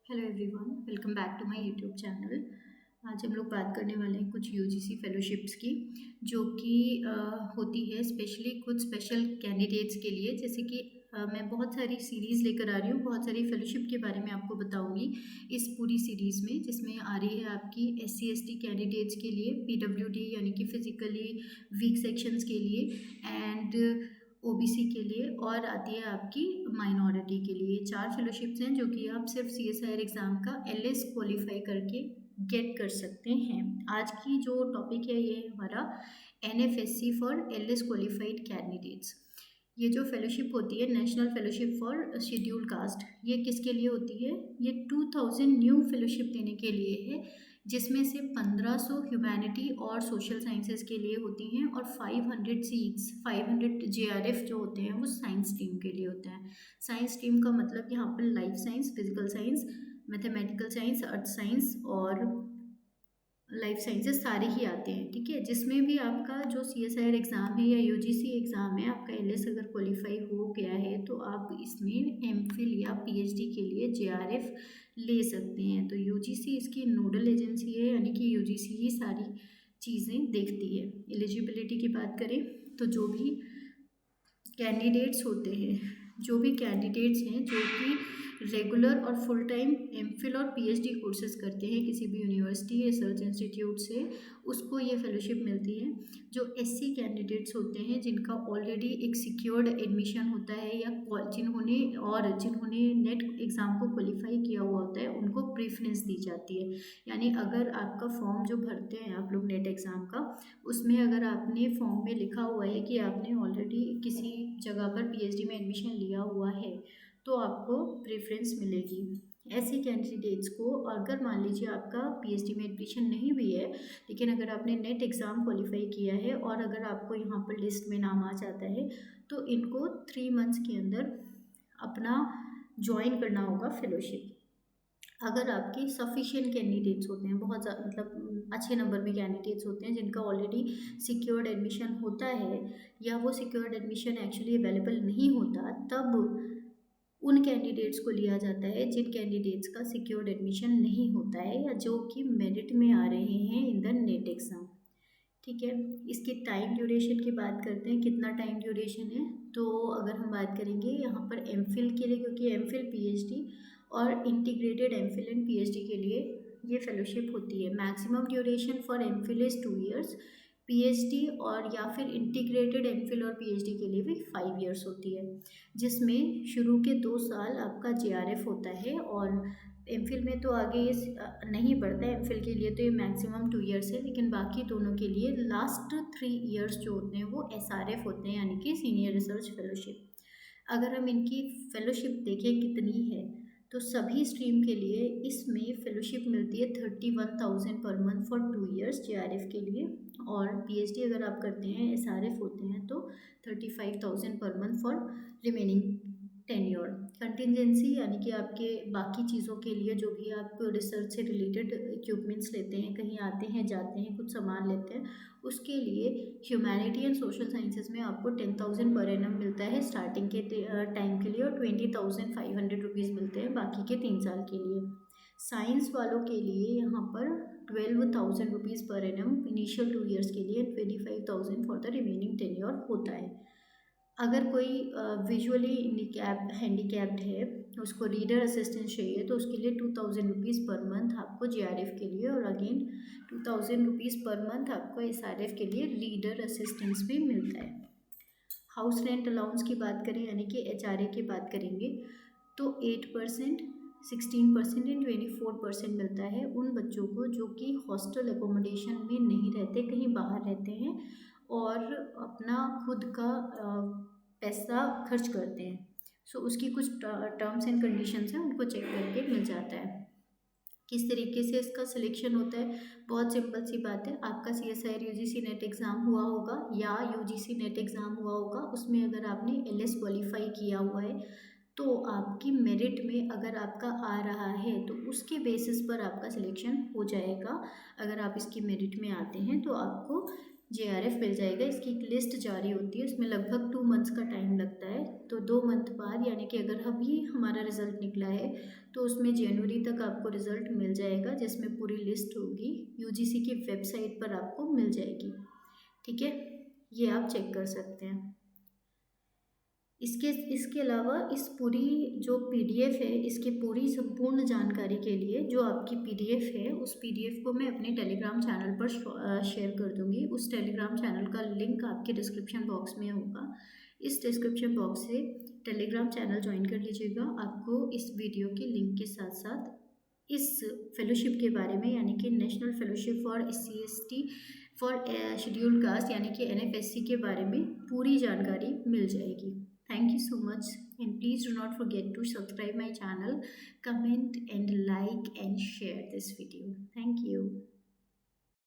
Hello everyone, welcome back to my YouTube channel. आज हम लोग बात करने वाले हैं कुछ यूजीसी फेलोशिप्स की, जो कि होती है स्पेशली कुछ स्पेशल कैंडिडेट्स के लिए। जैसे कि मैं बहुत सारी सीरीज़ लेकर आ रही हूँ, बहुत सारी फेलोशिप के बारे में आपको बताऊँगी इस पूरी सीरीज़ में, जिसमें आ रही है आपकी एससी एसटी कैंडिडेट्स के लिए, पीडब्ल्यूडी यानी कि फिजिकली वीक सेक्शंस के लिए, एंड ओबीसी के लिए, और आती है आपकी माइनॉरिटी के लिए। चार फेलोशिप्स हैं जो कि आप सिर्फ सीएसआईआर एग्ज़ाम का एलएस क्वालिफाई करके गेट कर सकते हैं। आज की जो टॉपिक है ये है हमारा एनएफएससी फॉर एलएस क्वालिफाइड कैंडिडेट्स। ये जो फेलोशिप होती है, national fellowship for schedule caste, ये किसके लिए होती है? ये 2000 न्यू फेलोशिप देने के लिए है, जिसमें से 1500 ह्यूमैनिटी और सोशल साइंसेज के लिए होती हैं, और 500 सीट्स, 500 जेआरएफ जो होते हैं वो साइंस स्ट्रीम के लिए होते हैं। साइंस स्ट्रीम का मतलब यहाँ पर life science, physical science, mathematical science, earth science और लाइफ साइंसेस सारे ही आते हैं, ठीक है। जिसमें भी आपका जो सीएसआईआर एग्ज़ाम है या यूजीसी एग्ज़ाम है, आपका एलएस अगर क्वालिफाई हो गया है तो आप इसमें एमफिल या पीएचडी के लिए जेआरएफ ले सकते हैं। तो यूजीसी इसकी नोडल एजेंसी है, यानी कि यूजीसी ही सारी चीज़ें देखती है। एलिजिबिलिटी की बात करें तो जो भी कैंडिडेट्स होते हैं, जो भी कैंडिडेट्स हैं जो कि रेगुलर और फुल टाइम एमफिल और पीएचडी कोर्सेज करते हैं किसी भी यूनिवर्सिटी रिसर्च इंस्टीट्यूट से, उसको ये फेलोशिप मिलती है। जो एससी कैंडिडेट्स होते हैं, जिनका ऑलरेडी एक सिक्योर्ड एडमिशन होता है, या जिन्होंने नेट एग्ज़ाम को क्वालिफाई किया हुआ होता है, उनको प्रेफरेंस दी जाती है। यानी अगर आपका फॉर्म जो भरते हैं आप लोग नेट एग्ज़ाम का, उसमें अगर आपने फॉर्म में लिखा हुआ है कि आपने ऑलरेडी किसी जगह पर पीएचडी में एडमिशन लिया हुआ है, तो आपको प्रेफरेंस मिलेगी। ऐसे कैंडिडेट्स को, अगर मान लीजिए आपका पीएचडी में एडमिशन नहीं भी है, लेकिन अगर आपने नेट एग्ज़ाम क्वालिफाई किया है और अगर आपको यहाँ पर लिस्ट में नाम आ जाता है, तो इनको 3 मंथ्स के अंदर अपना ज्वाइन करना होगा फेलोशिप। अगर आपके सफिशिएंट कैंडिडेट्स होते हैं, बहुत मतलब अच्छे नंबर में कैंडिडेट्स होते हैं जिनका ऑलरेडी सिक्योर्ड एडमिशन होता है, या वो सिक्योर्ड एडमिशन एक्चुअली अवेलेबल नहीं होता, तब उन कैंडिडेट्स को लिया जाता है जिन कैंडिडेट्स का सिक्योर्ड एडमिशन नहीं होता है, या जो कि मेरिट में आ रहे हैं इन द नेट एग्ज़ाम, ठीक है। इसकी टाइम ड्यूरेशन की बात करते हैं, कितना टाइम ड्यूरेशन है। तो अगर हम बात करेंगे यहाँ पर एमफिल के लिए, क्योंकि एमफिल पीएचडी और इंटीग्रेटेड एमफिल एंड पीएचडी के लिए ये फेलोशिप होती है। Maximum duration for MPhil is 2 years, PhD और या फिर इंटीग्रेटेड एमफिल और पीएचडी के लिए भी 5 ईयर्स होती है, जिसमें शुरू के 2 साल आपका जेआरएफ होता है, और एमफिल में तो आगे ये नहीं बढ़ता है। एमफिल के लिए तो ये मैक्सिमम 2 ईयर्स है, लेकिन बाकी दोनों के लिए लास्ट 3 ईयर्स जो होते हैं वो एसआरएफ होते हैं, यानी कि सीनियर रिसर्च फेलोशिप। अगर हम इनकी फेलोशिप देखें कितनी है, तो सभी स्ट्रीम के लिए इसमें फेलोशिप मिलती है 31,000 per month for 2 years JRF के लिए, और पीएचडी अगर आप करते हैं, एसआरएफ होते हैं, तो 35,000 per month for remaining tenure. Contingency यानी कि आपके बाकी चीज़ों के लिए, जो भी आप रिसर्च से रिलेटेड इक्विपमेंट्स लेते हैं, कहीं आते हैं जाते हैं, कुछ सामान लेते हैं, उसके लिए ह्यूमैनिटी एंड सोशल साइंसेज में आपको 10,000 पर एनम मिलता है स्टार्टिंग के टाइम के लिए, और 20,500 रुपीज़ मिलते हैं बाकी के 3 साल के लिए। साइंस वालों के लिए यहाँ पर 12,000 rupees per annum initial 2 years के लिए, 25,000 फॉर द रिमेनिंग टेन्योर होता है। अगर कोई विजुअली हैंडीकैप्ड है, उसको रीडर असिस्टेंस चाहिए, तो उसके लिए 2,000 रुपीज़ पर मंथ आपको जेआरएफ के लिए, और अगेन 2,000 रुपीज़ पर मंथ आपको एसआरएफ के लिए रीडर असिस्टेंस भी मिलता है। हाउस रेंट अलाउंस की बात करें, यानी कि एचआरए की बात करेंगे, तो 8%, 16% एंड 24% मिलता है उन बच्चों को जो कि हॉस्टल एकोमोडेशन में नहीं रहते, कहीं बाहर रहते हैं और अपना खुद का पैसा खर्च करते हैं। सो उसकी कुछ टर्म्स एंड कंडीशंस हैं, उनको चेक करके मिल जाता है। किस तरीके से इसका सिलेक्शन होता है, बहुत सिंपल सी बात है। आपका सीएसआईआर यूजीसी नेट एग्ज़ाम हुआ होगा या यूजीसी नेट एग्ज़ाम हुआ होगा, उसमें अगर आपने एलएस क्वालिफाई किया हुआ है, तो आपकी मेरिट में अगर आपका आ रहा है तो उसके बेसिस पर आपका सिलेक्शन हो जाएगा। अगर आप इसकी मेरिट में आते हैं तो आपको जेआरएफ मिल जाएगा। इसकी एक लिस्ट जारी होती है, उसमें लगभग 2 मंथ्स का टाइम लगता है। तो 2 मंथ बाद, यानी कि अगर अभी हमारा रिज़ल्ट निकला है तो उसमें जनवरी तक आपको रिज़ल्ट मिल जाएगा, जिसमें पूरी लिस्ट होगी, यूजीसी की वेबसाइट पर आपको मिल जाएगी। ठीक है, ये आप चेक कर सकते हैं। इसके इसके अलावा इस पूरी जो पीडीएफ है, इसकी पूरी संपूर्ण जानकारी के लिए जो आपकी पीडीएफ है, उस पीडीएफ को मैं अपने टेलीग्राम चैनल पर शेयर कर दूंगी। उस टेलीग्राम चैनल का लिंक आपके डिस्क्रिप्शन बॉक्स में होगा। इस डिस्क्रिप्शन बॉक्स से टेलीग्राम चैनल ज्वाइन कर लीजिएगा। आपको इस वीडियो के लिंक के साथ साथ इस फेलोशिप के बारे में, यानी कि national fellowship for SC/ST for scheduled caste, यानी कि NFSC के बारे में पूरी जानकारी मिल जाएगी। Thank you so much, and please do not forget to subscribe my channel, comment and like and share this video. Thank you.